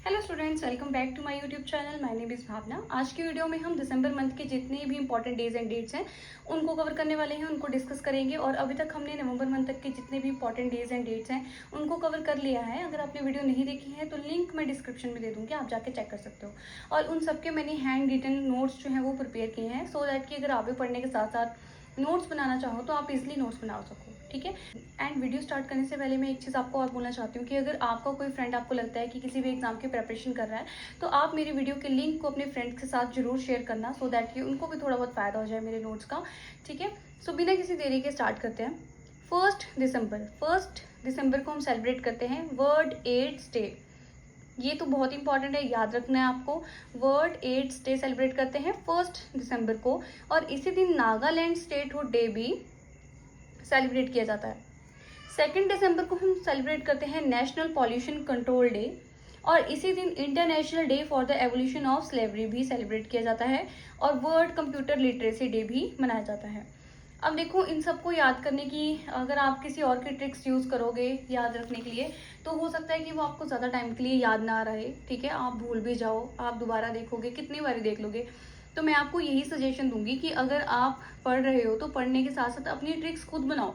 Hello students, welcome back to my YouTube channel. My name is Bhavna. आज की video में हम दिसंबर मंथ के जितने भी इंपॉर्टेंट डेज एंड डेट्स हैं उनको कवर करने वाले हैं, उनको डिस्कस करेंगे। और अभी तक हमने नवंबर मंथ तक के जितने भी इंपॉर्टेंट डेज एंड डेट्स हैं उनको कवर कर लिया है। अगर आपने वीडियो नहीं देखी है तो लिंक मैं डिस्क्रिप्शन में दे दूँगी, आप जाके चेक कर सकते हो। और उन सबके मैंने हैंड रिटन नोट्स जो हैं वो प्रिपेयर किए हैं, सो दैट कि अगर आप भी पढ़ने के साथ साथ नोट्स बनाना चाहो तो आप इजिली नोट्स बना सको। ठीक है। एंड वीडियो स्टार्ट करने से पहले मैं एक चीज़ आपको और बोलना चाहती हूँ कि अगर आपका कोई फ्रेंड आपको लगता है कि किसी भी एग्जाम की प्रिपरेशन कर रहा है तो आप मेरी वीडियो के लिंक को अपने फ्रेंड्स के साथ जरूर शेयर करना, सो दैट कि उनको भी थोड़ा बहुत फ़ायदा हो जाए मेरे नोट्स का। ठीक है। सो बिना किसी देरी के स्टार्ट करते हैं। फर्स्ट दिसंबर को हम सेलिब्रेट करते हैं वर्ल्ड एड्स डे। ये तो बहुत इंपॉर्टेंट है, याद रखना है आपको। वर्ल्ड एड्स डे सेलिब्रेट करते हैं 1 दिसंबर को। और इसी दिन नागालैंड स्टेटहुड डे भी सेलिब्रेट किया जाता है। 2 दिसंबर को हम सेलिब्रेट करते हैं नेशनल पॉल्यूशन कंट्रोल डे। और इसी दिन international day for the evolution of slavery भी सेलिब्रेट किया जाता है। और वर्ल्ड कंप्यूटर लिटरेसी डे भी मनाया जाता है। अब देखो, इन सबको याद करने की अगर आप किसी और की ट्रिक्स यूज़ करोगे याद रखने के लिए तो हो सकता है कि वो आपको ज़्यादा टाइम के लिए याद ना रहे। ठीक है, आप भूल भी जाओ, आप दोबारा देखोगे, कितनी बारी देख लोगे। तो मैं आपको यही सजेशन दूंगी कि अगर आप पढ़ रहे हो तो पढ़ने के साथ साथ अपनी ट्रिक्स खुद बनाओ।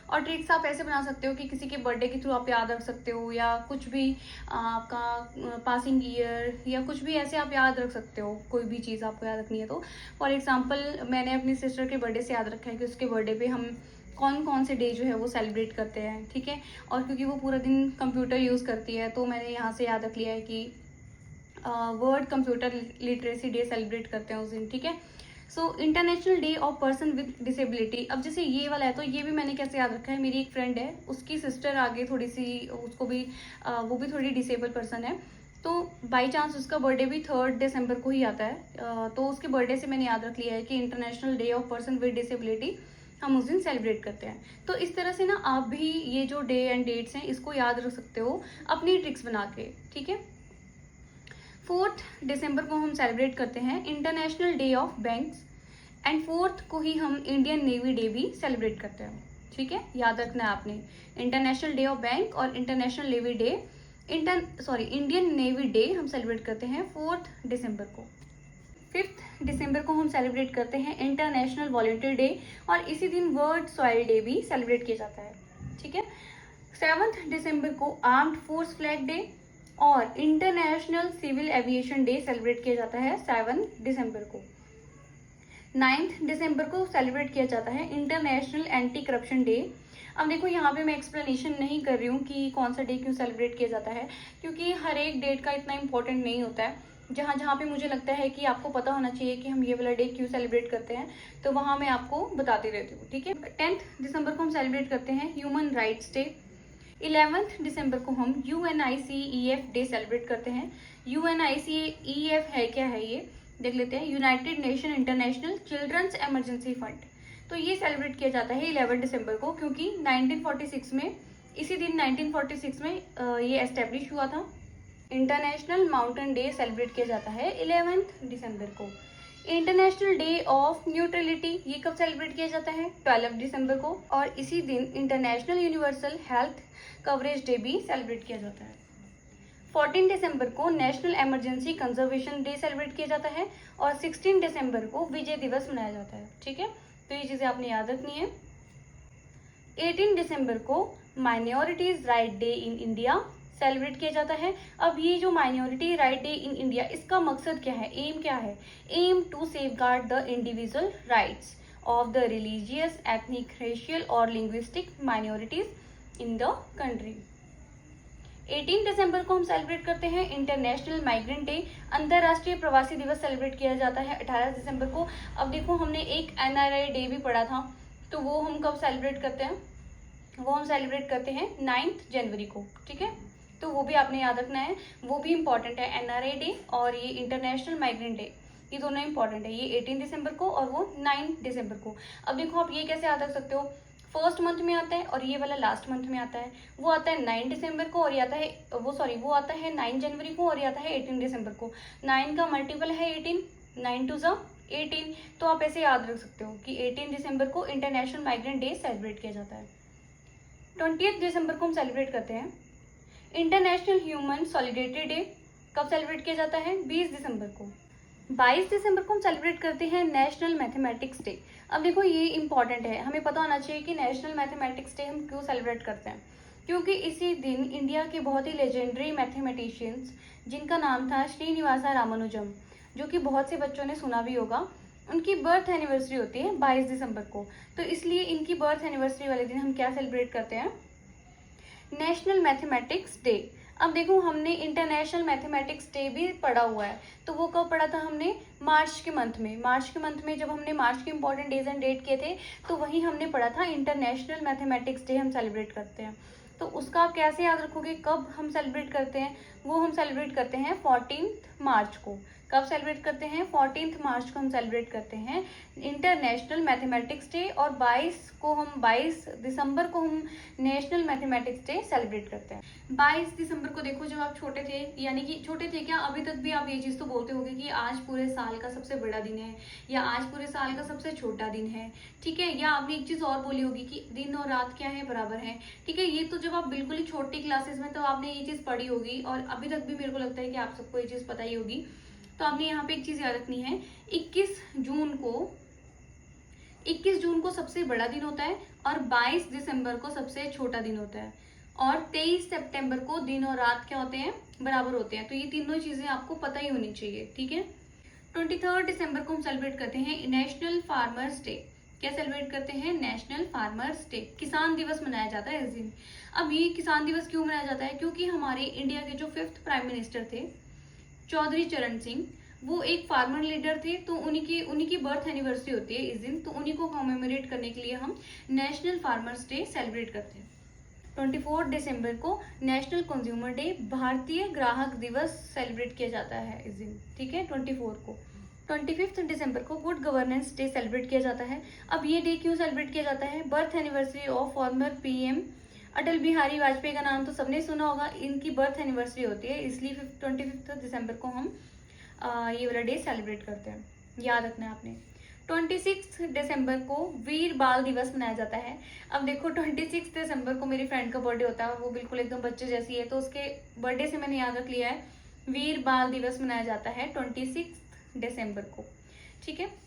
और ट्रिक्स आप ऐसे बना सकते हो कि किसी के बर्थडे के थ्रू आप याद रख सकते हो, या कुछ भी आपका पासिंग ईयर या कुछ भी ऐसे आप याद रख सकते हो। कोई भी चीज़ आपको याद रखनी है तो फॉर एग्जांपल मैंने अपनी सिस्टर के बर्थडे से याद रखा है कि उसके बर्थडे पे हम कौन कौन से डे जो है वो सेलिब्रेट करते हैं। ठीक है। और क्योंकि वो पूरा दिन कंप्यूटर यूज़ करती है तो मैंने यहाँ से याद रख लिया है कि world computer literacy day celebrate करते हैं उस दिन। ठीक है। So international day of person with disability. अब जैसे ये वाला है तो ये भी मैंने कैसे याद रखा है, मेरी एक फ्रेंड है, उसकी सिस्टर आगे थोड़ी सी, उसको भी वो भी थोड़ी डिसेबल पर्सन है। तो बाई चांस उसका बर्थडे भी 3 दिसंबर को ही आता है। तो उसके बर्थडे से मैंने याद रख लिया है कि international day of person with disability हम उस दिन सेलिब्रेट करते हैं। तो इस तरह से ना आप भी ये जो डे एंड डेट्स हैं इसको याद रख सकते हो अपनी ट्रिक्स बना के। ठीक है। 4 दिसंबर को हम सेलिब्रेट करते हैं international day of banks. And 4 को ही हम इंडियन नेवी डे भी सेलिब्रेट करते हैं। ठीक है, याद रखना है आपने, इंटरनेशनल डे ऑफ बैंक और international navy day Indian navy day हम सेलिब्रेट करते हैं 4 दिसंबर को। 5 दिसंबर को हम सेलिब्रेट करते हैं इंटरनेशनल वॉलंटियर डे। और इसी दिन वर्ल्ड सॉइल डे भी सेलिब्रेट किया जाता है। ठीक है। 7 दिसंबर को आर्म्ड फोर्स फ्लैग डे और international civil aviation day celebrate किया जाता है 7 दिसंबर को। 9 दिसंबर को सेलिब्रेट किया जाता है इंटरनेशनल एंटी करप्शन डे। अब देखो, यहाँ पे मैं एक्सप्लेनेशन नहीं कर रही हूँ कि कौन सा डे क्यों सेलिब्रेट किया जाता है, क्योंकि हर एक डेट का इतना इम्पोर्टेंट नहीं होता है। जहाँ जहाँ पे मुझे लगता है कि आपको पता होना चाहिए कि हम ये वाला डे क्यों सेलिब्रेट करते हैं तो वहाँ मैं आपको बताती रहती हूँ। ठीक है। 10 दिसंबर को हम सेलिब्रेट करते हैं ह्यूमन राइट्स डे। 11 दिसंबर को हम UNICEF डे सेलिब्रेट करते हैं। UNICEF है क्या है ये देख लेते हैं, United Nation International Children's Emergency Fund. तो ये सेलिब्रेट किया जाता है 11 दिसंबर को, क्योंकि 1946 में, इसी दिन 1946 में ये एस्टेब्लिश हुआ था। इंटरनेशनल माउंटेन डे सेलिब्रेट किया जाता है 11 दिसंबर को। इंटरनेशनल डे ऑफ न्यूट्रलिटी ये कब सेलिब्रेट किया जाता है? 12 दिसंबर को। और इसी दिन international universal health coverage day भी सेलिब्रेट किया जाता है। 14 दिसंबर को national emergency conservation day celebrate किया जाता है। और 16 दिसंबर को विजय दिवस मनाया जाता है। ठीक है, तो ये चीज़ें आपने याद रखनी है। 18 दिसंबर को minorities right day in India celebrate किया जाता है। अब ये जो minority right day in India, इसका मकसद क्या है, एम क्या है? Aim to safeguard the individual rights of the religious, ethnic, racial और linguistic minorities in the country. 18 दिसंबर को हम सेलिब्रेट करते हैं इंटरनेशनल माइग्रेंट डे, अंतर्राष्ट्रीय प्रवासी दिवस सेलिब्रेट किया जाता है 18 दिसंबर को। अब देखो, हमने एक NRI डे भी पढ़ा था, तो वो हम कब सेलिब्रेट करते हैं? वो हम सेलिब्रेट करते हैं 9 जनवरी को। ठीक है, तो वो भी आपने याद रखना है, वो भी इम्पॉर्टेंट है। NRI डे और ये इंटरनेशनल माइग्रेंट डे, ये दोनों इंपॉर्टेंट है। ये 18 दिसंबर को और वो 9 दिसंबर को। अब देखो, आप ये कैसे याद रख सकते हो, फर्स्ट मंथ में आता है और ये वाला लास्ट मंथ में आता है। वो आता है 9 दिसंबर को और ये आता है वो आता है 9 जनवरी को और ये आता है 18 दिसंबर को। 9 का मल्टीपल है 18, 9 टू 18। तो आप ऐसे याद रख सकते हो कि 18 दिसंबर को इंटरनेशनल माइग्रेंट डे सेलिब्रेट किया जाता है। 20 दिसंबर को हम सेलिब्रेट करते हैं इंटरनेशनल ह्यूमन सॉलिडेरिटी डे कब सेलिब्रेट किया जाता है? 20 दिसंबर को। 22 दिसंबर को हम सेलिब्रेट करते हैं नेशनल मैथमेटिक्स डे। अब देखो ये इंपॉर्टेंट है, हमें पता होना चाहिए कि नेशनल मैथमेटिक्स डे हम क्यों सेलिब्रेट करते हैं। क्योंकि इसी दिन इंडिया के बहुत ही लेजेंडरी मैथमेटिशियंस जिनका नाम था श्रीनिवासा रामानुजम, जो कि बहुत से बच्चों ने सुना भी होगा, उनकी बर्थ एनिवर्सरी होती है 22 दिसंबर को। तो इसलिए इनकी बर्थ एनिवर्सरी वाले दिन हम क्या सेलिब्रेट करते हैं? National mathematics day. अब देखो हमने इंटरनेशनल मैथमेटिक्स डे भी पढ़ा हुआ है, तो वो कब पढ़ा था हमने? मार्च के मंथ में जब हमने मार्च के इंपॉर्टेंट डेज एंड डेट किए थे, तो वहीं हमने पढ़ा था इंटरनेशनल मैथमेटिक्स डे हम सेलिब्रेट करते हैं। तो उसका आप कैसे याद रखोगे कब हम सेलिब्रेट करते हैं? वो हम सेलिब्रेट करते हैं 14 मार्च को। कब सेलिब्रेट करते हैं? 14 मार्च को हम सेलिब्रेट करते हैं इंटरनेशनल मैथमेटिक्स डे, और 22 दिसंबर को हम नेशनल मैथमेटिक्स डे सेलिब्रेट करते हैं। 22 दिसंबर को देखो, जब आप छोटे थे, यानी कि छोटे थे क्या, अभी तक भी आप ये चीज़ तो बोलते होगे कि आज पूरे साल का सबसे बड़ा दिन है, या आज पूरे साल का सबसे छोटा दिन है, ठीक है। या आपने एक चीज़ और बोली होगी कि दिन और रात क्या है? बराबर है, ठीक है। ये तो जब आप बिल्कुल ही छोटी क्लासेस में, तो आपने ये चीज़ पढ़ी होगी, और अभी तक भी मेरे को लगता है कि आप सबको ये चीज़ पता ही होगी। तो आपने यहाँ पे एक चीज़ याद रखनी है, 21 जून को सबसे बड़ा दिन होता है, और 22 दिसंबर को सबसे छोटा दिन होता है, और 23 सितंबर को दिन और रात क्या होते हैं? बराबर होते हैं। तो ये तीनों चीज़ें आपको पता ही होनी चाहिए, ठीक है। 23 दिसंबर को हम सेलिब्रेट करते हैं नेशनल फार्मर्स डे। क्या सेलिब्रेट करते हैं? National farmers day. किसान दिवस मनाया जाता है इस दिन। अब ये किसान दिवस क्यों मनाया जाता है? क्योंकि हमारे इंडिया के जो 5th प्राइम मिनिस्टर थे, चौधरी चरण सिंह, वो एक फार्मर लीडर थे। तो उन्हीं की बर्थ एनिवर्सरी होती है इस दिन, तो उन्हीं को कॉमेमोरेट करने के लिए हम नेशनल फार्मर्स डे सेलिब्रेट करते हैं। 24 दिसंबर को नेशनल कंज्यूमर डे, भारतीय ग्राहक दिवस सेलिब्रेट किया जाता है इस दिन, ठीक है, 24 को। 25 दिसंबर को गुड गवर्नेंस डे सेलिब्रेट किया जाता है। अब ये डे क्यों सेलिब्रेट किया जाता है? Birth anniversary of former PM Atal Bihari Vajpayee का नाम तो सबने सुना होगा, इनकी बर्थ एनिवर्सरी होती है, इसलिए 25 दिसंबर को हम ये वाला डे सेलिब्रेट करते हैं, याद रखना है आपने। 26 दिसंबर को वीर बाल दिवस मनाया जाता है। अब देखो 26 दिसंबर को मेरी फ्रेंड का बर्थडे होता है, वो बिल्कुल एकदम बच्चे जैसी है, तो उसके बर्थडे से मैंने याद रख लिया है, वीर बाल दिवस मनाया जाता है 26 दिसंबर को, ठीक है।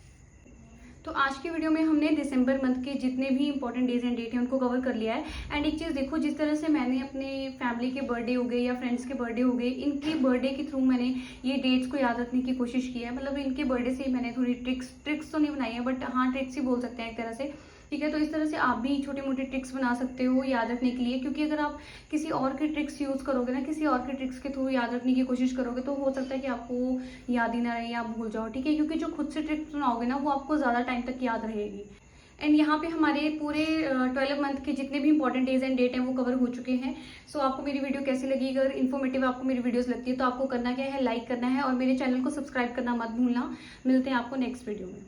तो आज की वीडियो में हमने दिसंबर मंथ के जितने भी इंपॉर्टेंट डेज एंड डेट हैं उनको कवर कर लिया है। एंड एक चीज़ देखो, जिस तरह से मैंने अपने फैमिली के बर्थडे हो गए या फ्रेंड्स के बर्थडे हो गए, इनके बर्थडे के थ्रू मैंने ये डेट्स को याद रखने की कोशिश की है। मतलब इनके बर्थडे से मैंने थोड़ी ट्रिक्स तो नहीं बनाई है, बट हाँ ट्रिक्स ही बोल सकते हैं एक तरह से, ठीक है। तो इस तरह से आप भी छोटी मोटी ट्रिक्स बना सकते हो याद रखने के लिए, क्योंकि अगर आप किसी और के ट्रिक्स यूज़ करोगे ना, किसी और के ट्रिक्स के थ्रू याद रखने की कोशिश करोगे, तो हो सकता है कि आपको याद ही ना रहे या आप भूल जाओ, ठीक है। क्योंकि जो खुद से ट्रिक्स बनाओगे ना, वो आपको ज़्यादा टाइम तक याद रहेगी। एंड यहाँ पे हमारे पूरे 12 मंथ के जितने भी इंपॉर्टेंट डेज एंड डेट हैं वो कवर हो चुके हैं। सो आपको मेरी वीडियो कैसी लगी? अगर इन्फॉर्मेटिव आपको मेरी वीडियोस लगती है तो आपको करना क्या है, लाइक करना है, और मेरे चैनल को सब्सक्राइब करना मत भूलना। मिलते हैं आपको नेक्स्ट वीडियो में।